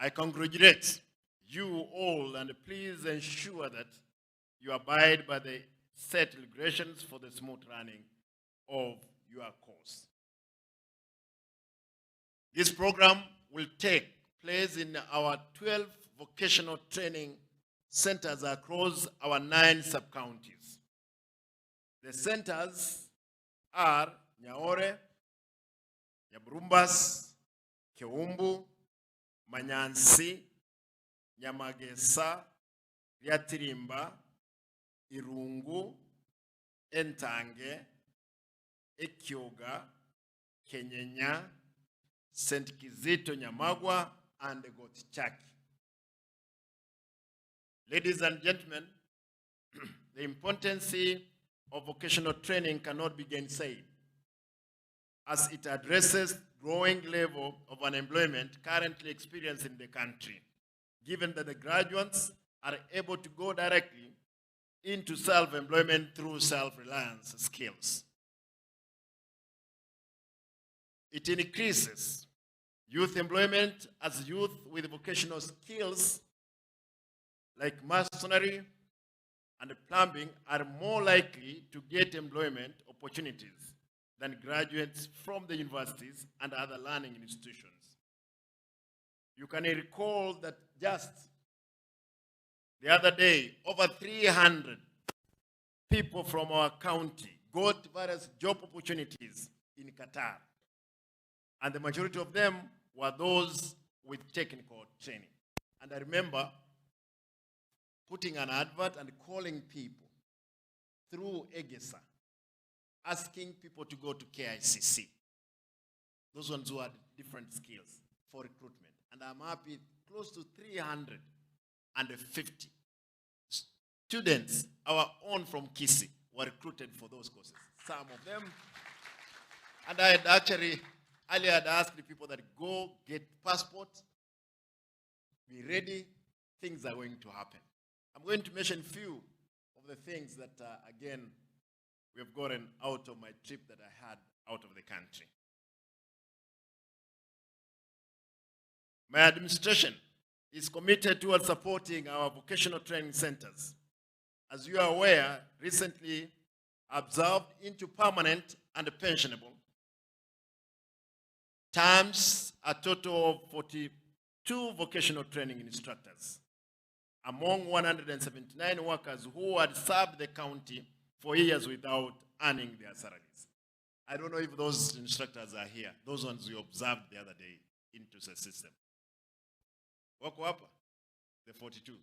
I congratulate you all and please ensure that you abide by the set regulations for the smooth running of your course. This program will take place in our 12 vocational training centers across our 9 sub-counties. The centers are Nyaore, Nyaburumbas, Keumbu, Manyansi, Nyamagesa, Ryatirimba, Irungu, Entange, Ekyoga, Kenyenya, St. Kizito Nyamagwa, and Gotichaki. Ladies and gentlemen, the importance of vocational training cannot be gainsaid, as it addresses growing level of unemployment currently experienced in the country, given that the graduates are able to go directly into self-employment through self-reliance skills. It increases youth employment as youth with vocational skills like masonry and plumbing are more likely to get employment opportunities than graduates from the universities and other learning institutions. You can recall that just the other day, over 300 people from our county got various job opportunities in Qatar. And the majority of them were those with technical training. And I remember putting an advert and calling people through EGESA, asking people to go to KICC. Those ones who had different skills for recruitment. And I'm happy, close to 350 students, our own from Kisi, were recruited for those courses. Some of them. And I had actually earlier had asked the people that go get passport, be ready, things are going to happen. I'm going to mention a few of the things that, again, we have gotten out of my trip that I had out of the country. My administration is committed towards supporting our vocational training centers. As you are aware, recently observed into permanent and pensionable terms a total of 42 vocational training instructors among 179 workers who had served the county for years without earning their salaries. I don't know if those instructors are here, those ones we observed the other day into the system. Wako hapa? The 42.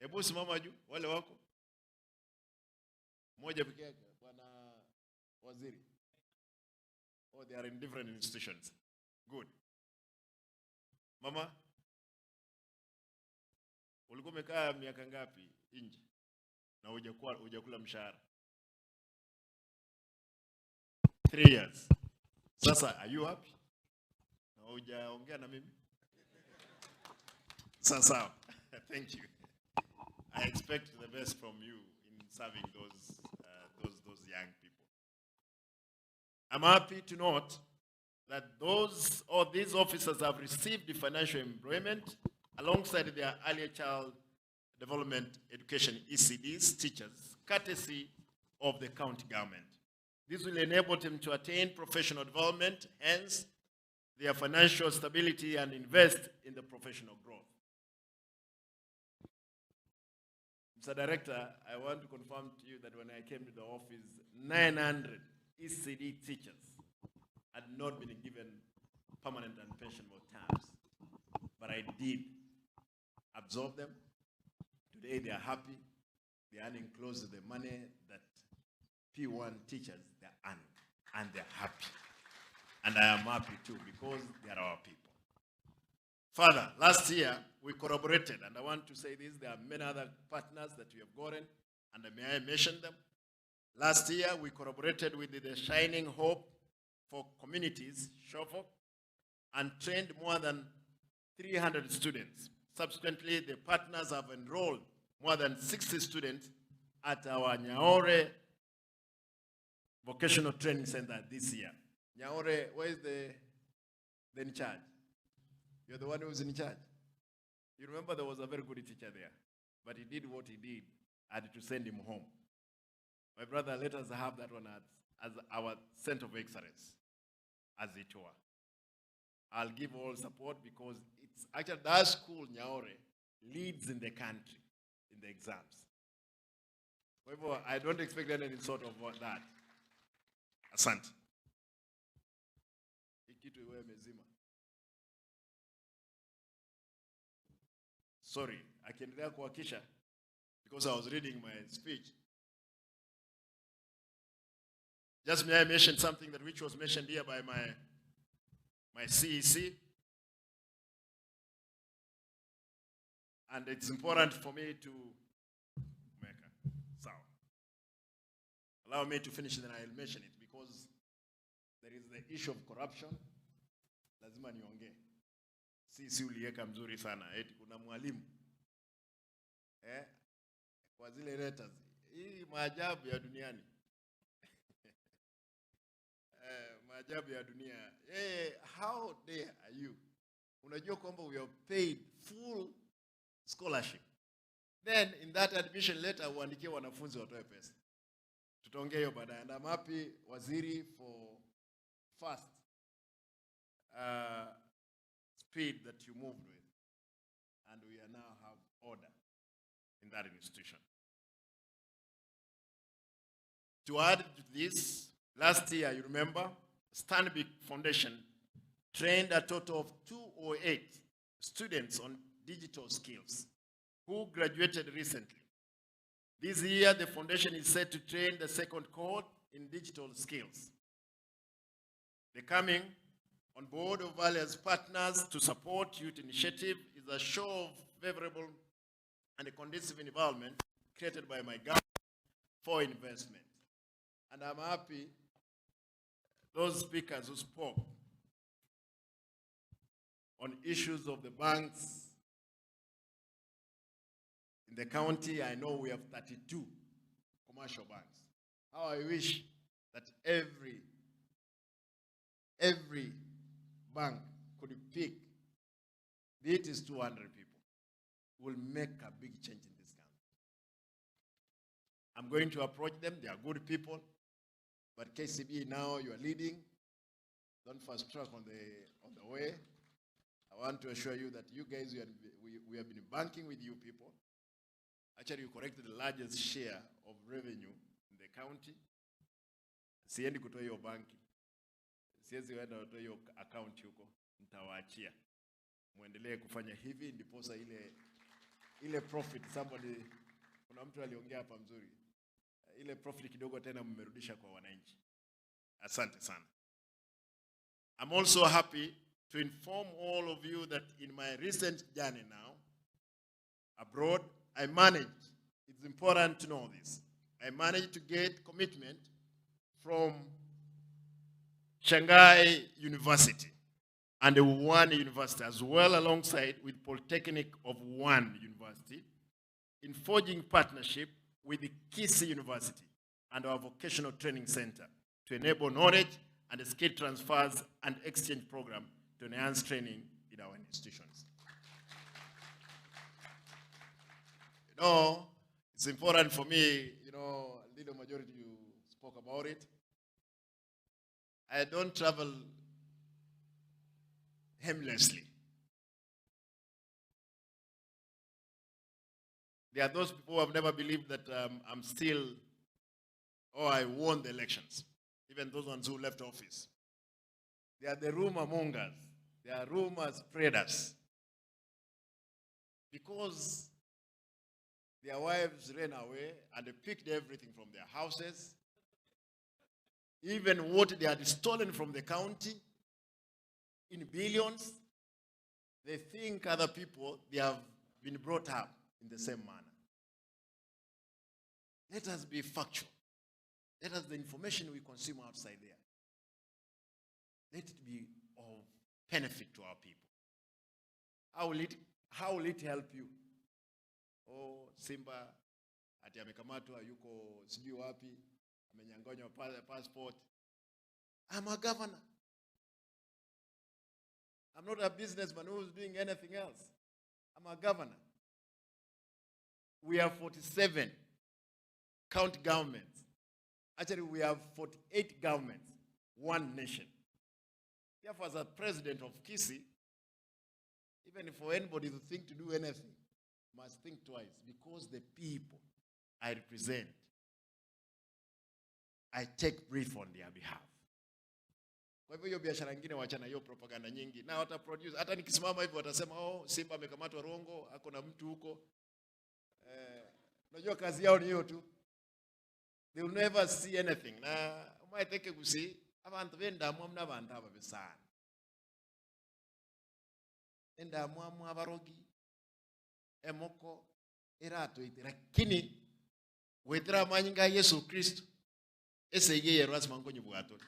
Hebu simama juu, wale wako? Moja peke yake, bwana waziri. Oh, they are in different institutions. Good. Mama, ulikuwa umekaa miaka ngapi nje na hujakula mshahara? 3 years. Sasa, are you happy? Na hujaongea na mimi? Sasa, thank you. I expect the best from you in serving those young people. I'm happy to note that these officers have received financial employment alongside their early child development education ECDs teachers, courtesy of the county government. This will enable them to attain professional development, hence their financial stability, and invest in the professional growth. Mr. Director, I want to confirm to you that when I came to the office, 900 ECD teachers had not been given permanent and pensionable terms. But I did absorb them. Today they are happy. They are earning close to the money that P1 teachers they are earning. And they're happy. And I am happy too because they are our people. Further, last year we collaborated, and I want to say this, there are many other partners that we have gotten, and may I mention them? Last year we collaborated with the Shining Hope for Communities, SHOFOC, and trained more than 300 students. Subsequently, the partners have enrolled more than 60 students at our Nyaore Vocational Training Center this year. Nyaore, where is the in charge? You're the one who's in charge. You remember there was a very good teacher there, but he did what he did. I had to send him home. My brother, let us have that one as our center of excellence, as it were. I'll give all support because it's actually that school, Nyaore, leads in the country in the exams. However, I don't expect any sort of that. Asante. Ikitu iwe mezima. Sorry, I akiendelea kuhakisha because I was reading my speech. Just may I mention something that which was mentioned here by my CEC. And it's important for me to make a sound. Allow me to finish, then I'll mention it because there is the issue of corruption. Lazima niongee. Sisi uliweka mzuri sana. Eti kuna mwalimu. Kwa zile letters. Hii maajabu ya duniani. Maajabu ya dunia. How dare are you? Unajua kwamba we are paid full scholarship. Then in that admission letter uandikie wanafunzi watoe pesa. Tutaongea hiyo baadaye. And I'm happy waziri for fast speed that you moved with. And we are now have order in that institution. To add to this, last year, you remember, Stanbic Foundation trained a total of 208 students on digital skills who graduated recently. This year, the foundation is set to train the second cohort in digital skills. The coming on board of various partners to support youth initiative is a show of favorable and a conducive environment created by my government for investment. And I'm happy those speakers who spoke on issues of the banks in the county. I know we have 32 commercial banks. How I wish that every bank could pick, be it is 200 people, will make a big change in this country. I'm going to approach them. They are good people. But KCB, now you are leading. Don't fast track on the way. I want to assure you that you guys, we have been banking with you people. Actually, you collected the largest share of revenue in the county. Siendi kutoa hiyo banki. Siwezi wenda kutoa hiyo account huko. Nitawaachia. Muendelee kufanya hivi ndiposa ile profit somebody, kuna mtu aliongea hapa mzuri. Ile profit kidogo tena mmerudisha kwa wananchi. Asante sana. I'm also happy to inform all of you that in my recent journey now abroad, I managed, it's important to know this, I managed to get commitment from Shanghai University and Wuhan University, as well alongside with Polytechnic of Wuhan University, in forging partnership with the H.E University and our vocational training center to enable knowledge and skill transfers and exchange program to enhance training in our institutions. You know, it's important for me, you know, a little majority you spoke about it. I don't travel aimlessly. There are those people who have never believed that I'm still, or I won the elections, even those ones who left office. They are the rumor mongers. They are rumor spreaders. Because their wives ran away and they picked everything from their houses. Even what they had stolen from the county in billions, they think other people, they have been brought up in the same manner. Let us be factual. Let us, the information we consume outside there, let it be of benefit to our people. How will it help you? Oh, Simba, ati amekamatwa yuko sijui wapi, amenyang'anywa passport. I'm a governor. I'm not a businessman who's doing anything else. I'm a governor. We have 47 county governments. Actually, we have 48 governments, one nation. Therefore, as a president of Kisii, even for anybody to think to do anything, must think twice, because the people I represent, I take brief on their behalf. Kwa hivyo hiyo biashara nyingine wachana, hiyo propaganda nyingi. Na wata produce, hata nikisimama hivyo watasema, oh, Simba amekamatwa Rongo, ako na mtu huko. Unajua kazi yao ni hiyo tu. They will never see anything. Na umaiteke kusi, abantu benda mwamna bandaba besana. Enda mwamu abarogi, emoko, erato iti. Lakini, wetera manyinga Yesu Kristo, ese yeye rasma nkonyi bugatori.